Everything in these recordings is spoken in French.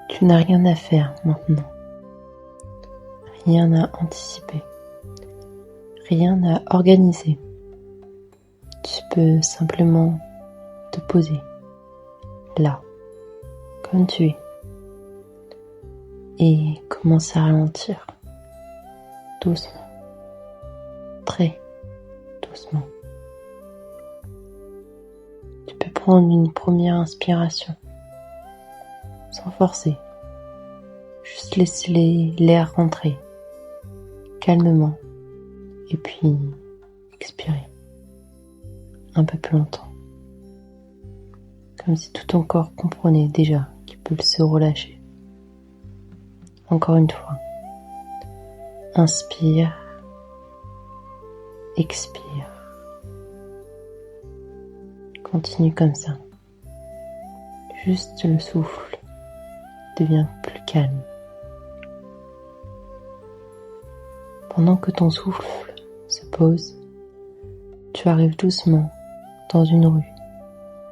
Tu n'as rien à faire maintenant, rien à anticiper, rien à organiser. Tu peux simplement te poser, là, comme tu es, et commencer à ralentir, doucement, très doucement. Tu peux prendre une première inspiration, sans forcer, juste laisser l'air rentrer, calmement, et puis expirer, un peu plus longtemps, comme si tout ton corps comprenait déjà qu'il peut se relâcher. Encore une fois, inspire, expire, continue comme ça, juste le souffle devient plus calme. Pendant que ton souffle se pose, tu arrives doucement dans une rue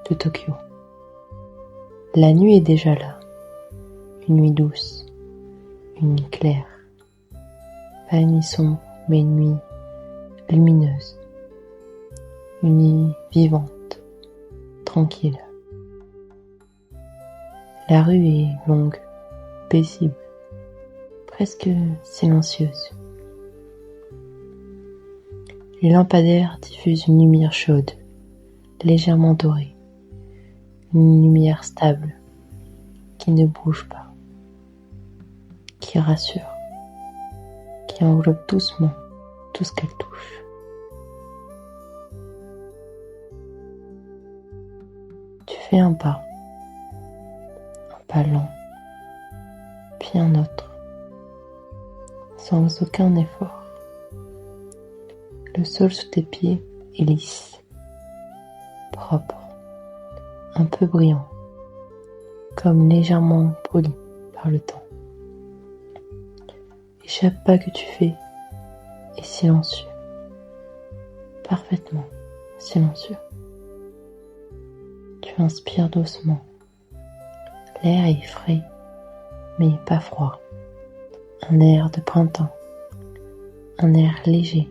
de Tokyo. La nuit est déjà là, une nuit douce, une nuit claire, pas une nuit sombre, mais une nuit lumineuse, une nuit vivante, tranquille. La rue est longue, paisible, presque silencieuse. Les lampadaires diffusent une lumière chaude, légèrement dorée, une lumière stable, qui ne bouge pas, qui rassure, qui enveloppe doucement tout ce qu'elle touche. Tu fais un pas lent, puis un autre, sans aucun effort. Le sol sous tes pieds est lisse, propre, un peu brillant, comme légèrement poli par le temps. Et chaque pas que tu fais est silencieux, parfaitement silencieux. Tu inspires doucement. L'air est frais, mais pas froid. Un air de printemps, un air léger,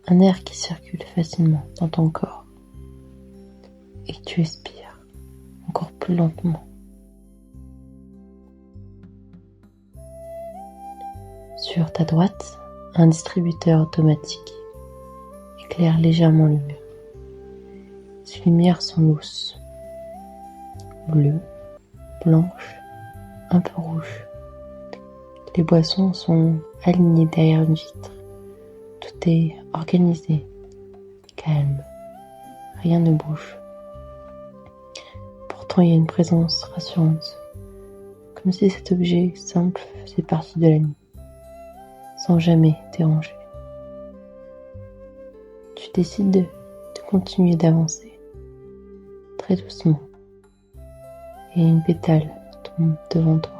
un air qui circule facilement dans ton corps. Et tu expires encore plus lentement. Sur ta droite, un distributeur automatique éclaire légèrement le mur. Ces lumières sont lousses, bleues, blanches, un peu rouges. Les boissons sont alignées derrière une vitre. Tout est organisé, calme, rien ne bouge. Pourtant, il y a une présence rassurante, comme si cet objet simple faisait partie de la nuit, sans jamais déranger. Tu décides de continuer d'avancer, très doucement, et une pétale tombe devant toi,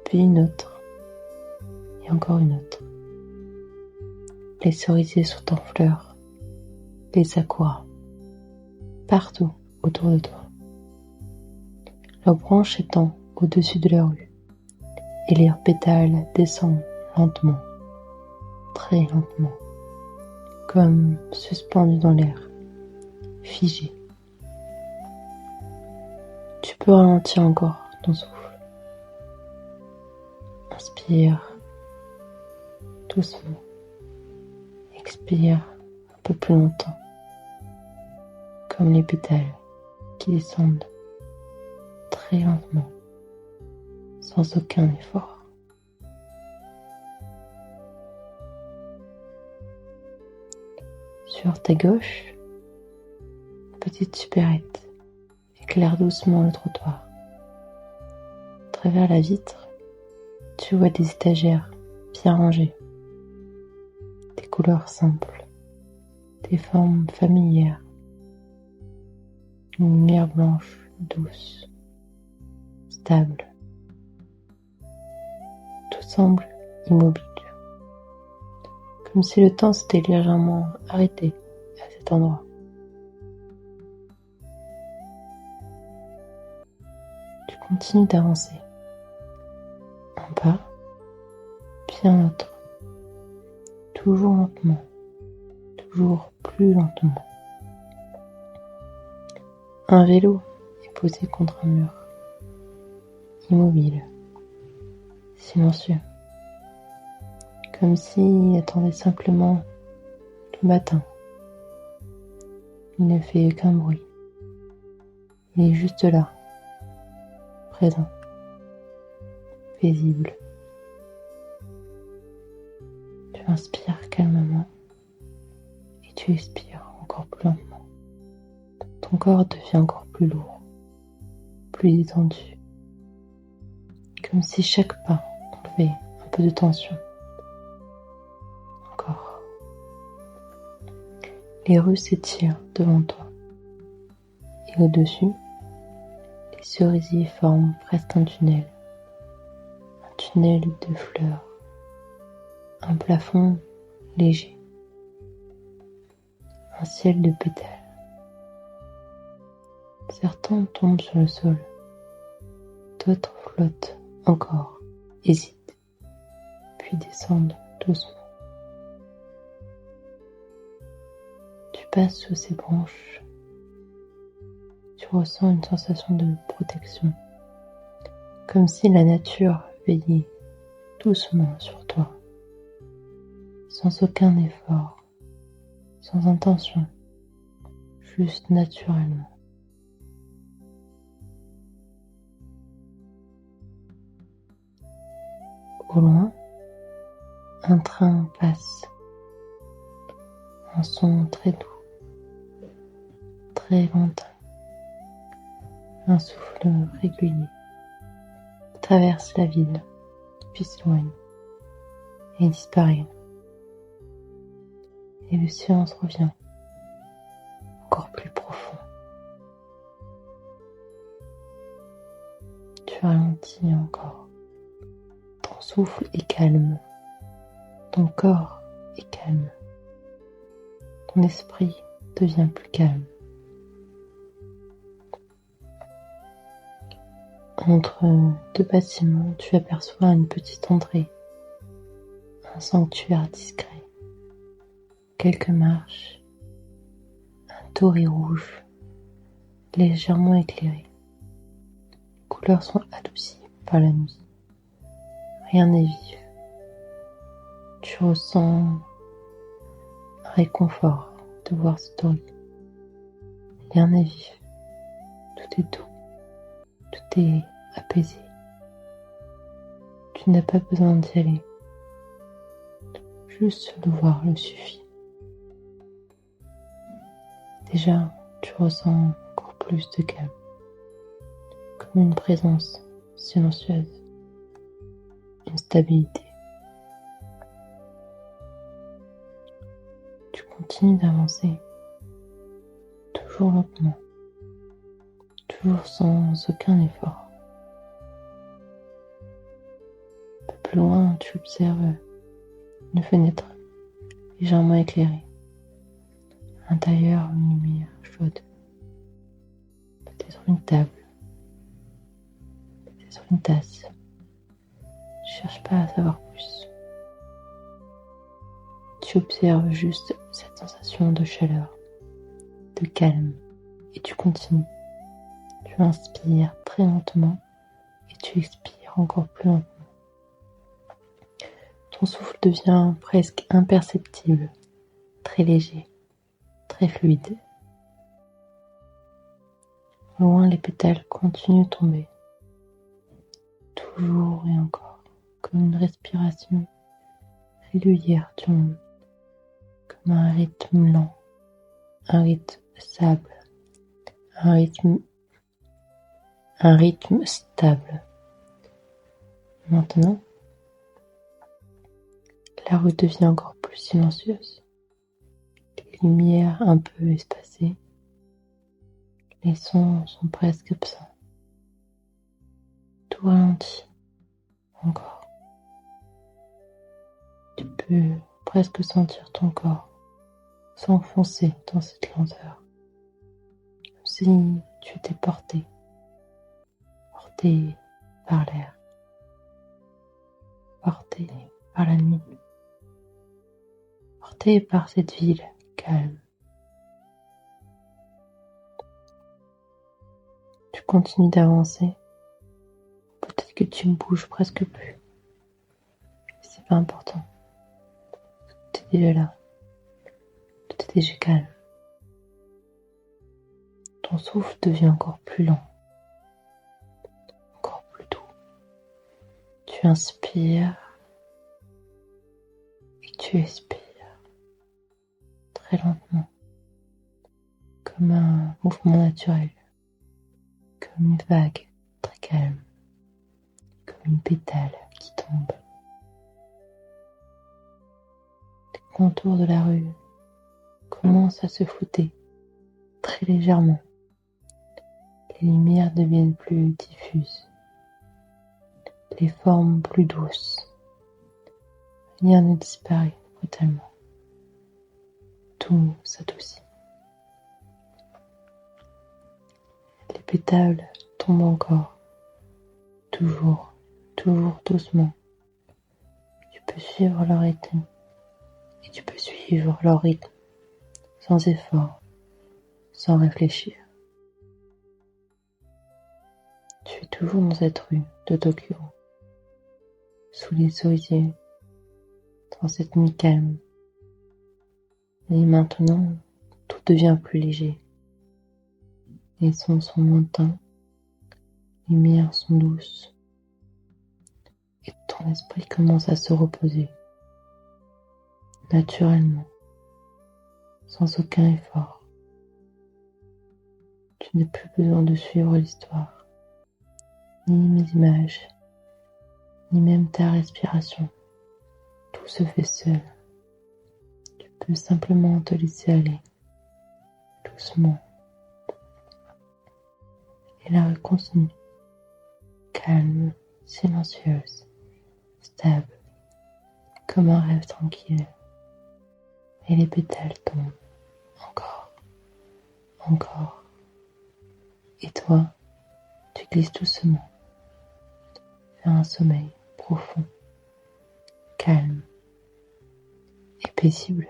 puis une autre, et encore une autre. Les cerisiers sont en fleurs, les sakuras, partout autour de toi. Leurs branches étendent au-dessus de la rue, et leurs pétales descendent lentement, très lentement, comme suspendus dans l'air, figés. Tu peux ralentir encore ton souffle. Inspire doucement. Expire un peu plus longtemps, comme les pétales qui descendent très lentement, sans aucun effort. Sur ta gauche, une petite supérette éclaire doucement le trottoir. À travers la vitre, tu vois des étagères bien rangées, des couleurs simples, des formes familières, une lumière blanche, douce, stable. Tout semble immobile, comme si le temps s'était légèrement arrêté à cet endroit. Tu continue d'avancer. Un pas, puis un autre. Toujours lentement, toujours plus lentement. Un vélo est posé contre un mur, immobile, silencieux, comme s'il attendait simplement le matin. Il ne fait aucun bruit. Il est juste là, présent, paisible. Tu inspires calmement et tu expires encore plus lentement. Ton corps devient encore plus lourd, plus détendu, comme si chaque pas enlevait un peu de tension. Encore. Les rues s'étirent devant toi et au-dessus, les cerisiers forment presque un tunnel de fleurs, un plafond léger, un ciel de pétales. Certains tombent sur le sol, d'autres flottent encore, hésitent, puis descendent doucement. Tu passes sous ces branches, tu ressens une sensation de protection, comme si la nature veillait doucement sur toi, sans aucun effort, sans intention, juste naturellement. Au loin, un train passe, un son très doux, très lointain, un souffle régulier traverse la ville, puis s'éloigne et disparaît. Et le silence revient, encore plus profond. Tu ralentis encore. Ton souffle est calme, ton corps est calme, ton esprit devient plus calme. Entre deux bâtiments, tu aperçois une petite entrée, un sanctuaire discret, quelques marches, un torii rouge, légèrement éclairé. Les couleurs sont adoucies par la nuit. Rien n'est vif. Tu ressens un réconfort de voir ce torii. Rien n'est vif. Tout est doux. Tout est apaisé. Tu n'as pas besoin d'y aller. Juste le voir le suffit. Déjà, tu ressens encore plus de calme, comme une présence silencieuse, une stabilité. Tu continues d'avancer, toujours lentement, toujours sans aucun effort. Un peu plus loin, tu observes une fenêtre légèrement éclairée. À l'intérieur, une lumière chaude. Peut-être une table. Peut-être une tasse. Je cherche pas à savoir plus. Tu observes juste cette sensation de chaleur, de calme, et tu continues. Tu inspires très lentement et tu expires encore plus lentement. Ton souffle devient presque imperceptible, très léger, très fluide. Loin, les pétales continuent de tomber, toujours et encore, comme une respiration régulière du monde, comme un rythme lent, un rythme stable, un rythme stable. Maintenant, la rue devient encore plus silencieuse, les lumières un peu espacées, les sons sont presque absents. Tout ralentit encore. Tu peux presque sentir ton corps s'enfoncer dans cette lenteur, comme si tu étais porté porté par l'air, porté par la nuit, porté par cette ville calme. Tu continues d'avancer, peut-être que tu ne bouges presque plus. C'est pas important, tu es déjà là, tout est déjà calme. Ton souffle devient encore plus lent, encore plus doux. Tu inspires et tu expires très lentement, comme un mouvement naturel, comme une vague très calme, comme une pétale qui tombe. Les contours de la rue commencent à se flouter très légèrement. Les lumières deviennent plus diffuses, les formes plus douces. Rien ne disparaît brutalement. Tout s'adoucit. Les pétales tombent encore, toujours doucement. Tu peux suivre leur rythme et tu peux suivre leur rythme sans effort, sans réfléchir. Tu es toujours dans cette rue de Tokyo, sous les cerisiers, dans cette nuit calme. Et maintenant, tout devient plus léger. Les sons sont lointains, les lumières sont douces, et ton esprit commence à se reposer, naturellement, sans aucun effort. Tu n'as plus besoin de suivre l'histoire, ni les images, ni même ta respiration. Tout se fait seul. Tu peux simplement te laisser aller, doucement. Et la rue continue, calme, silencieuse, stable, comme un rêve tranquille. Et les pétales tombent, encore. Et toi, tu glisses doucement vers un sommeil profond, calme et paisible.